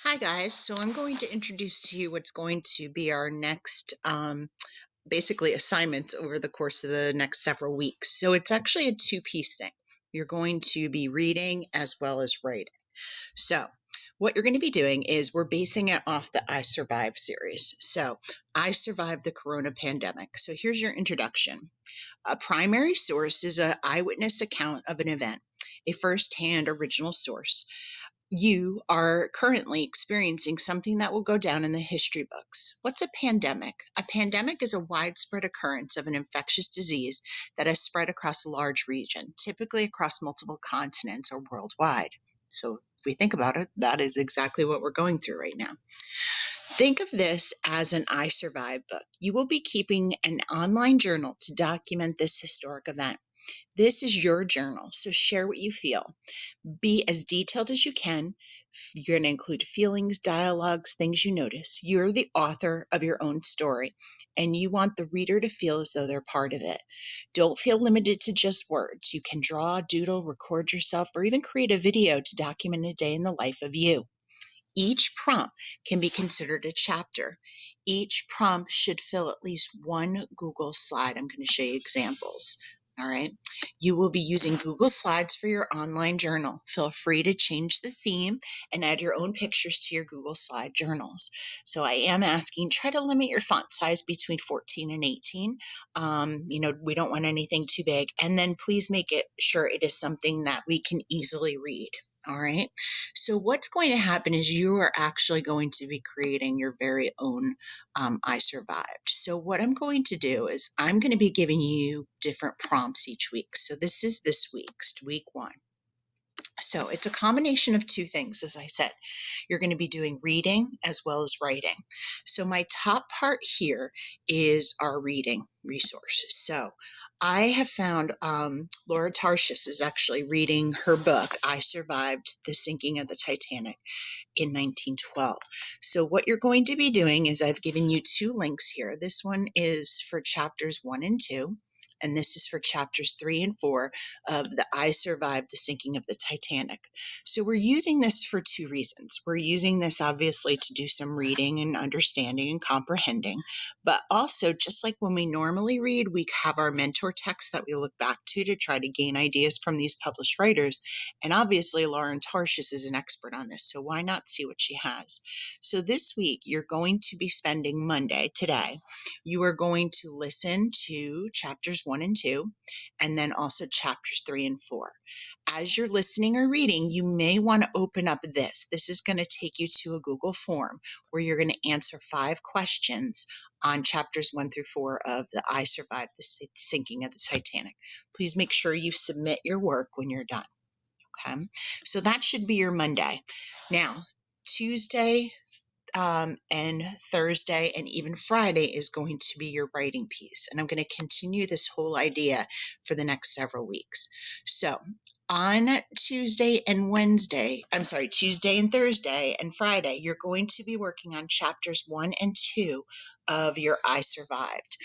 Hi guys, so I'm going to introduce to you what's going to be our next basically assignments over the course of the next several weeks. So it's actually a two-piece thing. You're going to be reading as well as writing. So what you're going to be doing is we're basing it off the I Survived series. So I survived the corona pandemic. So here's your introduction. A primary source is an eyewitness account of an event, a first-hand original source. You are currently experiencing something that will go down in the history books. What's a pandemic? A pandemic is a widespread occurrence of an infectious disease that has spread across a large region, typically across multiple continents or worldwide. So, if we think about it, that is exactly what we're going through right now. Think of this as an I Survived book. You will be keeping an online journal to document this historic event. This is your journal, so share what you feel. Be as detailed as you can. You're going to include feelings, dialogues, things you notice. You're the author of your own story, and you want the reader to feel as though they're part of it. Don't feel limited to just words. You can draw, doodle, record yourself, or even create a video to document a day in the life of you. Each prompt can be considered a chapter. Each prompt should fill at least one Google slide. I'm going to show you examples. All right. You will be using Google Slides for your online journal. Feel free to change the theme and add your own pictures to your Google Slide journals. So I am asking, try to limit your font size between 14 and 18. We don't want anything too big. And then please make it sure it is something that we can easily read. All right. So what's going to happen is you are actually going to be creating your very own I Survived. So what I'm going to do is I'm going to be giving you different prompts each week. So this is this week's, week 1. So it's a combination of two things, as I said. You're going to be doing reading as well as writing. So my top part here is our reading resource. So I have found Laura Tarshis is actually reading her book, I Survived the Sinking of the Titanic in 1912. So what you're going to be doing is I've given you two links here. This one is for chapters 1 and 2. And this is for chapters 3 and 4 of the I Survived the Sinking of the Titanic. So we're using this for two reasons. We're using this obviously to do some reading and understanding and comprehending, but also just like when we normally read, we have our mentor text that we look back to try to gain ideas from these published writers. And obviously Lauren Tarshis is an expert on this, so why not see what she has? So this week, you're going to be spending Monday, today, you are going to listen to chapters 1 and 2, and then also chapters 3 and 4. As you're listening or reading, you may want to open up this. This is going to take you to a Google form where you're going to answer 5 questions on chapters 1 through 4 of the I Survived the Sinking of the Titanic. Please make sure you submit your work when you're done. Okay, so that should be your Monday. Now, Tuesday and Thursday and even Friday is going to be your writing piece. And I'm going to continue this whole idea for the next several weeks. So on Tuesday and Thursday and Friday, you're going to be working on chapters 1 and 2 of your I Survived.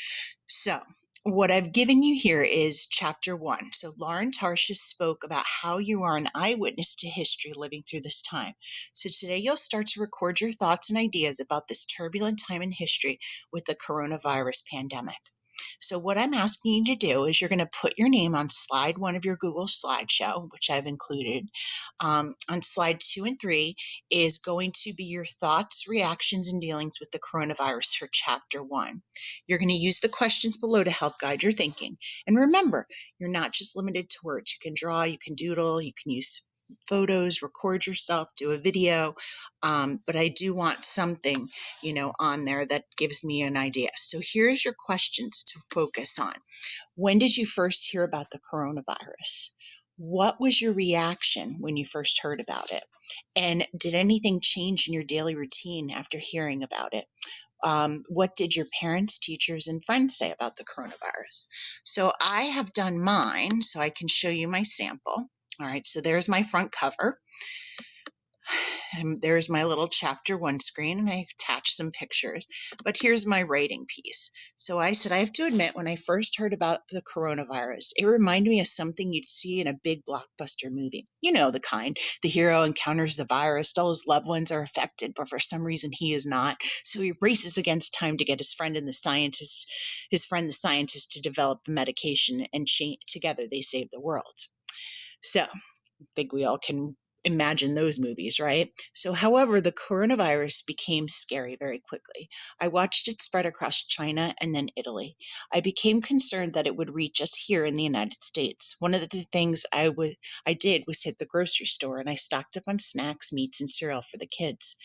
So what I've given you here is chapter 1. So Lauren Tarshis spoke about how you are an eyewitness to history living through this time. So today you'll start to record your thoughts and ideas about this turbulent time in history with the coronavirus pandemic. So what I'm asking you to do is you're going to put your name on slide 1 of your Google slideshow, which I've included. On slide 2 and 3 is going to be your thoughts, reactions, and dealings with the coronavirus for chapter 1. You're going to use the questions below to help guide your thinking. And remember, you're not just limited to words. You can draw, you can doodle, you can use photos, record yourself, do a video. But I do want something, on there that gives me an idea. So here's your questions to focus on. When did you first hear about the coronavirus? What was your reaction when you first heard about it? And did anything change in your daily routine after hearing about it? What did your parents, teachers, and friends say about the coronavirus? So I have done mine, so I can show you my sample. All right, so there's my front cover. And there's my little chapter 1 screen, and I attached some pictures. But here's my writing piece. So I said, I have to admit, when I first heard about the coronavirus, it reminded me of something you'd see in a big blockbuster movie. You know, the kind. The hero encounters the virus, all his loved ones are affected, but for some reason he is not. So he races against time to get his friend the scientist, to develop the medication, and together they save the world. So think we all can imagine those movies, right? So, however, the coronavirus became scary very quickly. I watched it spread across China and then Italy. I became concerned that it would reach us here in the United States. One of the things I did was hit the grocery store, and I stocked up on snacks, meats, and cereal for the kids.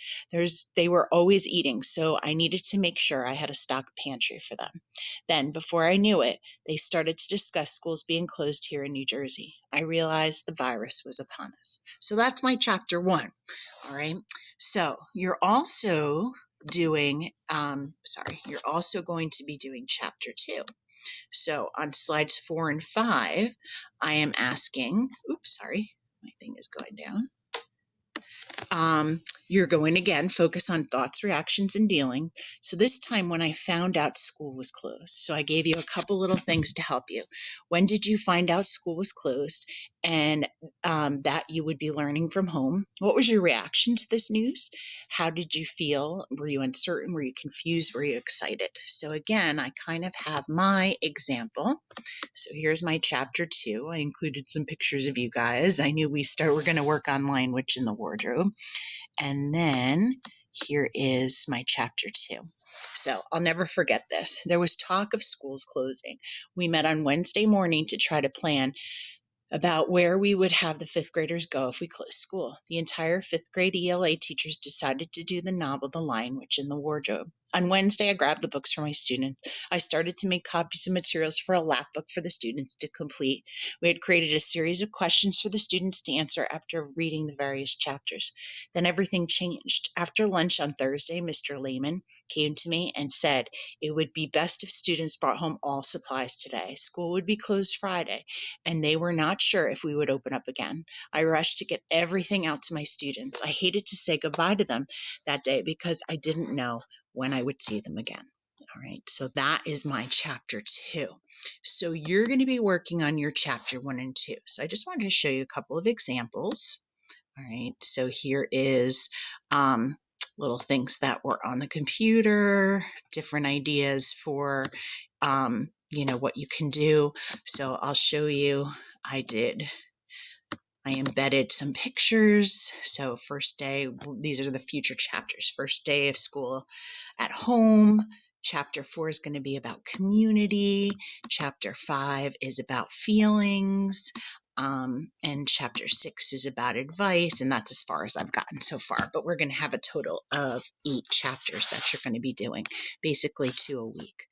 They were always eating, so I needed to make sure I had a stocked pantry for them. Then, before I knew it, they started to discuss schools being closed here in New Jersey. I realized the virus was upon us. So that's my chapter 1. All right. So you're also you're also going to be doing chapter 2. So on slides 4 and 5, I am asking, my thing is going down. You're going to again focus on thoughts, reactions, and dealing. So this time when I found out school was closed, so I gave you a couple little things to help you. When did you find out school was closed and that you would be learning from home? What was your reaction to this news? How did you feel? Were you uncertain? Were you confused? Were you excited? So again, I kind of have my example. So here's my chapter 2. I included some pictures of you guys. I knew we're going to work on Lion Witch in the Wardrobe. And then here is my chapter 2. So I'll never forget this. There was talk of schools closing. We met on Wednesday morning to try to plan about where we would have the fifth graders go if we closed school. The entire fifth grade ELA teachers decided to do the novel The Lion Witch in the Wardrobe. On Wednesday, I grabbed the books for my students. I started to make copies of materials for a lap book for the students to complete. We had created a series of questions for the students to answer after reading the various chapters. Then everything changed. After lunch on Thursday, Mr. Lehman came to me and said it would be best if students brought home all supplies today. School would be closed Friday, and they were not sure if we would open up again. I rushed to get everything out to my students. I hated to say goodbye to them that day because I didn't know when I would see them again. All right, so that is my chapter 2. So you're going to be working on your chapter 1 and 2. So I just wanted to show you a couple of examples. All right, so here is little things that were on the computer, different ideas for what you can do. So I'll show you. I embedded some pictures. So first day, these are the future chapters. First day of school at home. Chapter 4 is going to be about community. Chapter 5 is about feelings. And chapter 6 is about advice. And that's as far as I've gotten so far. But we're going to have a total of 8 chapters that you're going to be doing, basically 2 a week.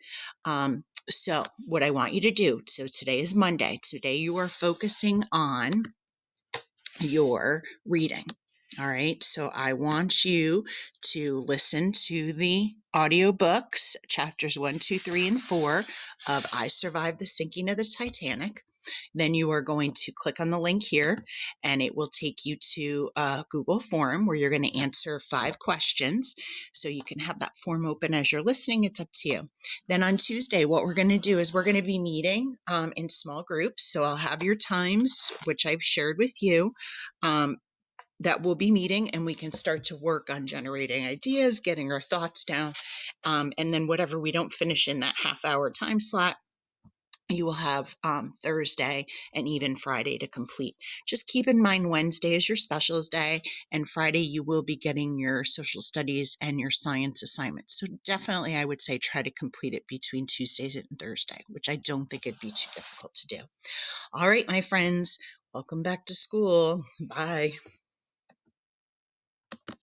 So what I want you to do, so today is Monday. Today you are focusing on your reading. All right, so I want you to listen to the audiobooks, chapters 1, 2, 3, and 4 of I Survived the Sinking of the Titanic. Then you are going to click on the link here, and it will take you to a Google form where you're going to answer 5 questions. So you can have that form open as you're listening. It's up to you. Then on Tuesday, what we're going to do is we're going to be meeting in small groups. So I'll have your times, which I've shared with you. That we'll be meeting, and we can start to work on generating ideas, getting our thoughts down. And then whatever we don't finish in that half-hour time slot, you will have Thursday and even Friday to complete. Just keep in mind Wednesday is your specials day, and Friday you will be getting your social studies and your science assignments. So definitely I would say try to complete it between Tuesdays and Thursday, which I don't think it'd be too difficult to do. All right, my friends, welcome back to school. Bye.